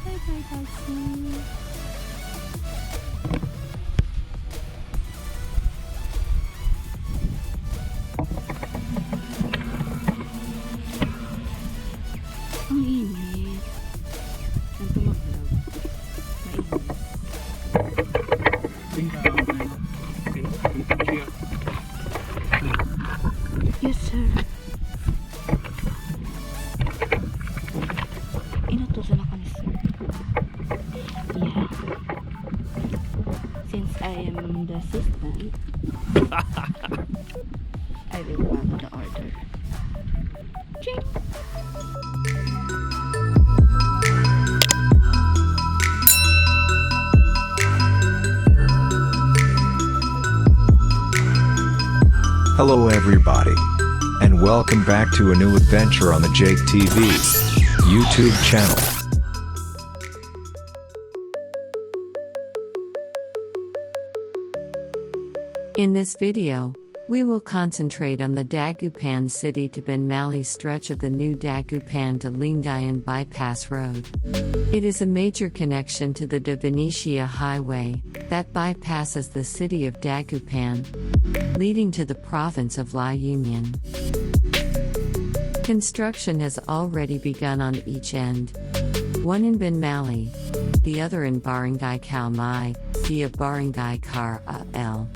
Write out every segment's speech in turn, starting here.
Bye-bye, taxi. Ang init. Saan tumaklog? Mainit. Yes, sir. Inutusan ako ni sir. Yeah. Since I am the assistant, I will follow the order. Ching! Hello everybody, and welcome back to a new adventure on the Jake TV YouTube channel. In this video, we will concentrate on the Dagupan City to Binmaley stretch of the new Dagupan to Lingayen bypass road. It is a major connection to the DeVenecia highway that bypasses the city of Dagupan, leading to the province of La Union. Construction has already begun on each end, one in Binmaley, the other in Brgy Calmay, via Brgy Carael.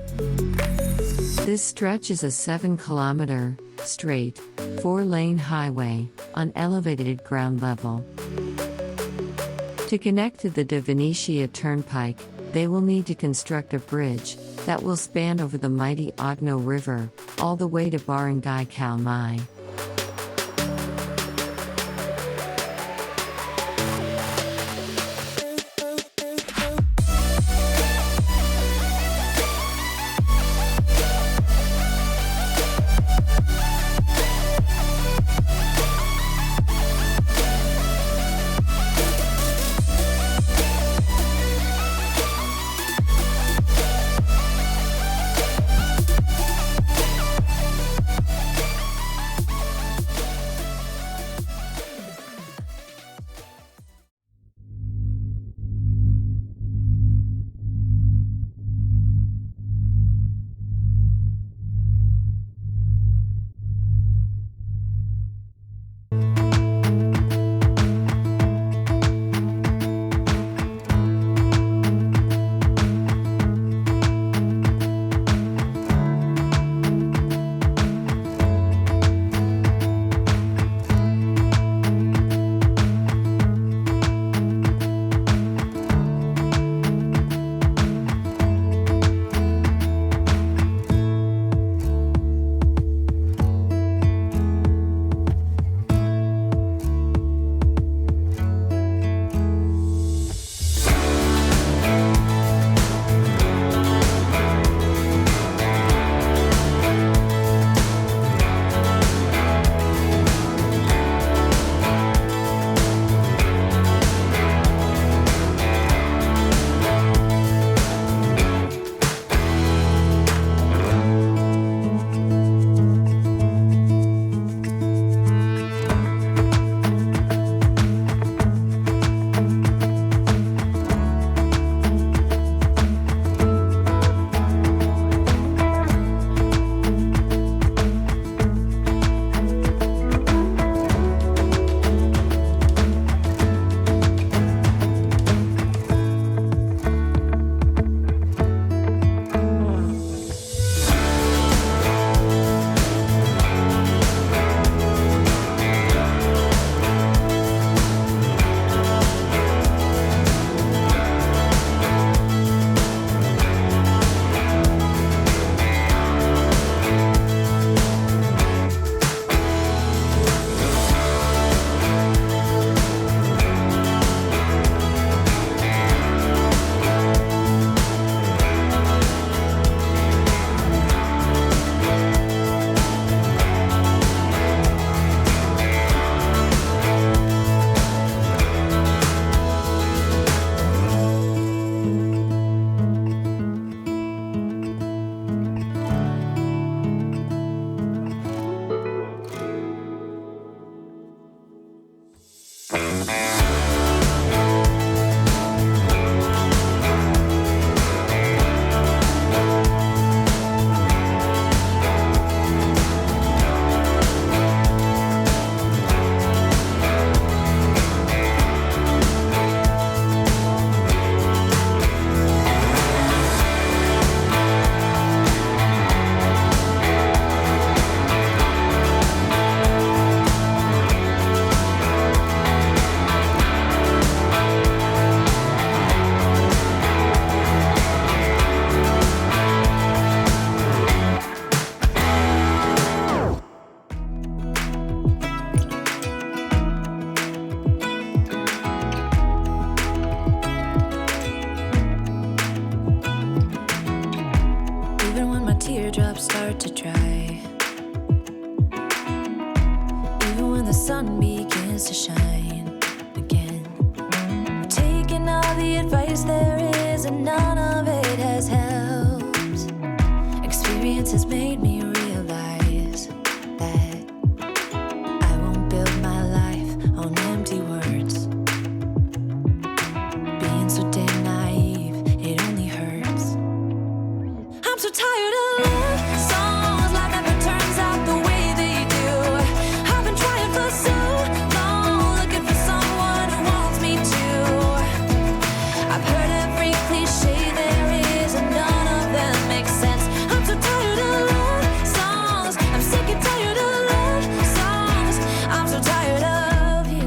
This stretch is a 7-kilometer, straight, 4-lane highway, on elevated ground level. To connect to the DeVenecia turnpike, they will need to construct a bridge that will span over the mighty Agno River, all the way to Brgy Calmay. Teardrops start to dry. Even when the sun begins to shine again. Taking all the advice there is, and none of it has helped. Experience has made me realize that I won't build my life on empty words. Being so damn naive, it only hurts. I'm so tired of songs like never turns out the way they do. I've been trying for so long, looking for someone who wants me to. I've heard every cliche there is, and none of them make sense. I'm so tired of love songs. I'm sick and tired of love songs. I'm so tired of you.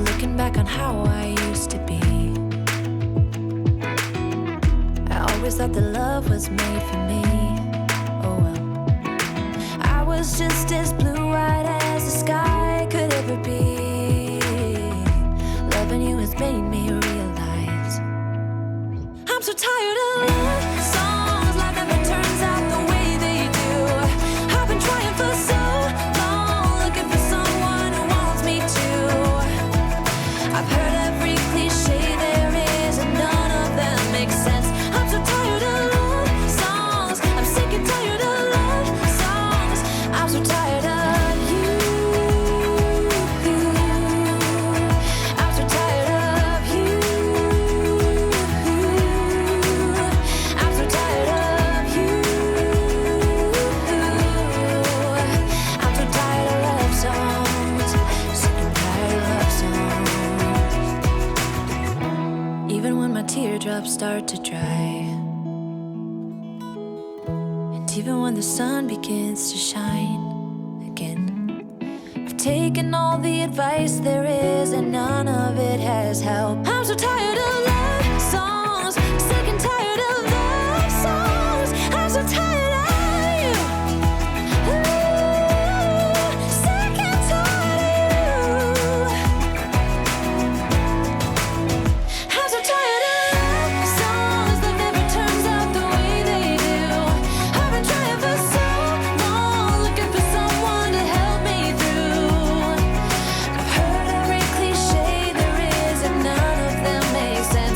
Looking back on how I used to be, always thought that love was made for me. Oh well, I was just as blue-eyed as the sky could ever be. Loving you has made me realize I'm so tired of love songs like never turns out the way they do. I've been trying for so long, looking for someone who wants me to. I've heard every cliche there is, and none of them make sense. I'm so tired of love songs. I'm sick and tired of love songs. I'm so tired of you. I'm so tired of you. I'm so tired of you. I'm so tired of love songs. Sick and tired of love songs. Even when my teardrops start to dry, and even when the sun begins to shine again, I've taken all the advice there is, and none of it has helped. I'm so tired of love songs, sick and tired of love songs. I'm so tired of you. Ooh, sick and tired of you. I'm so tired of love songs that never turns out the way they do. I've been trying for so long, looking for someone to help me through. I've heard every cliche there is, and none of them make sense.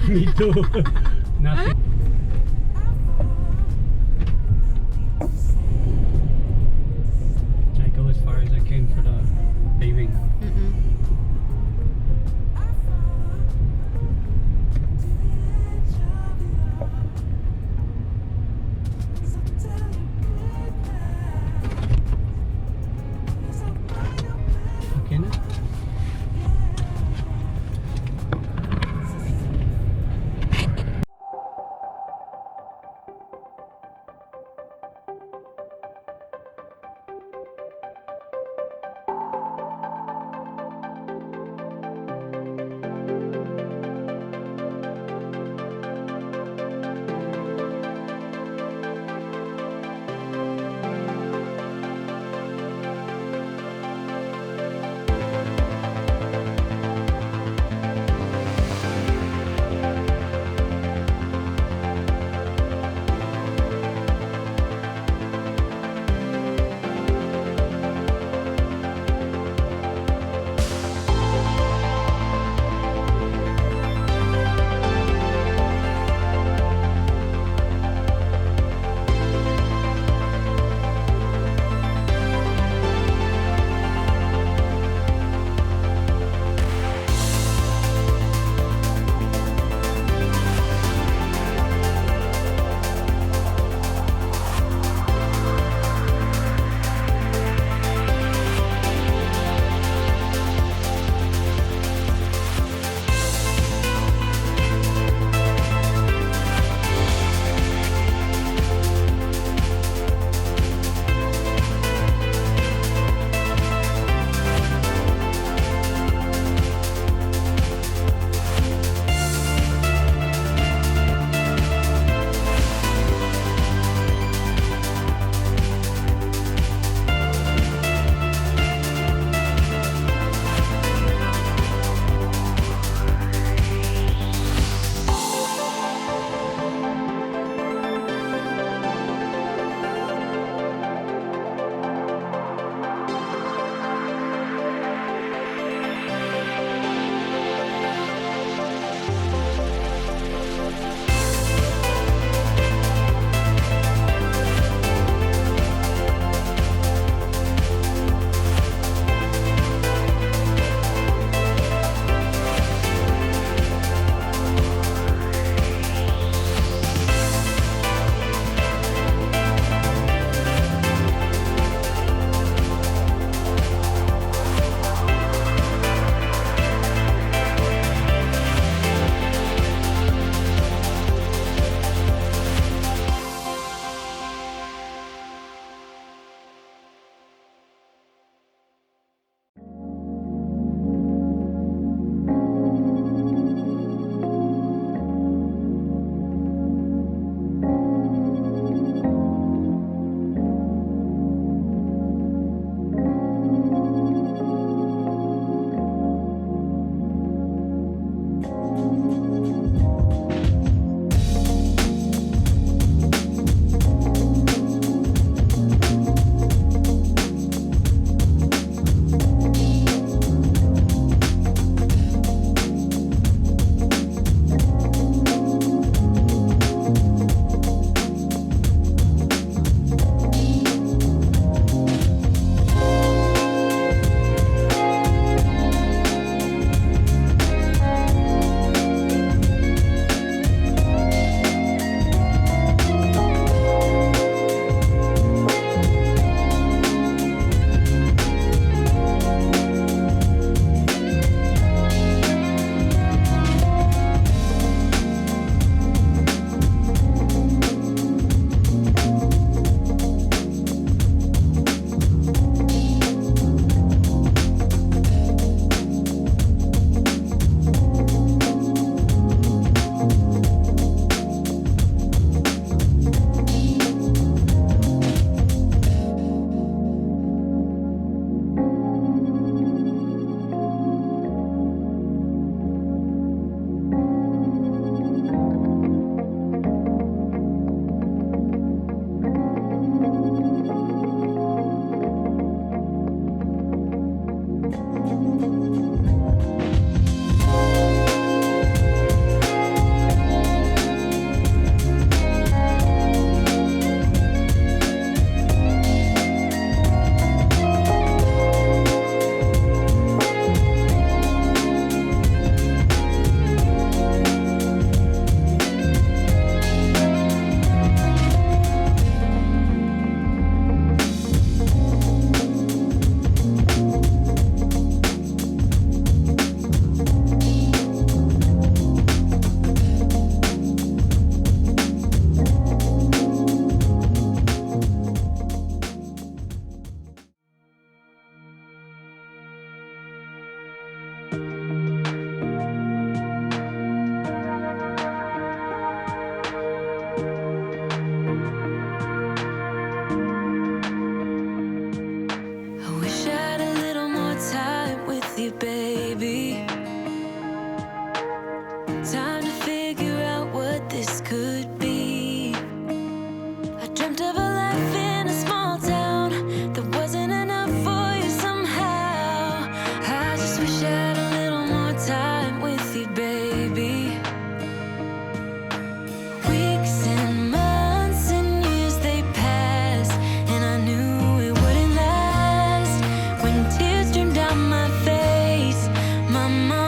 Me too. Nothing. I go as far as I can for the paving. Okay na? my mind.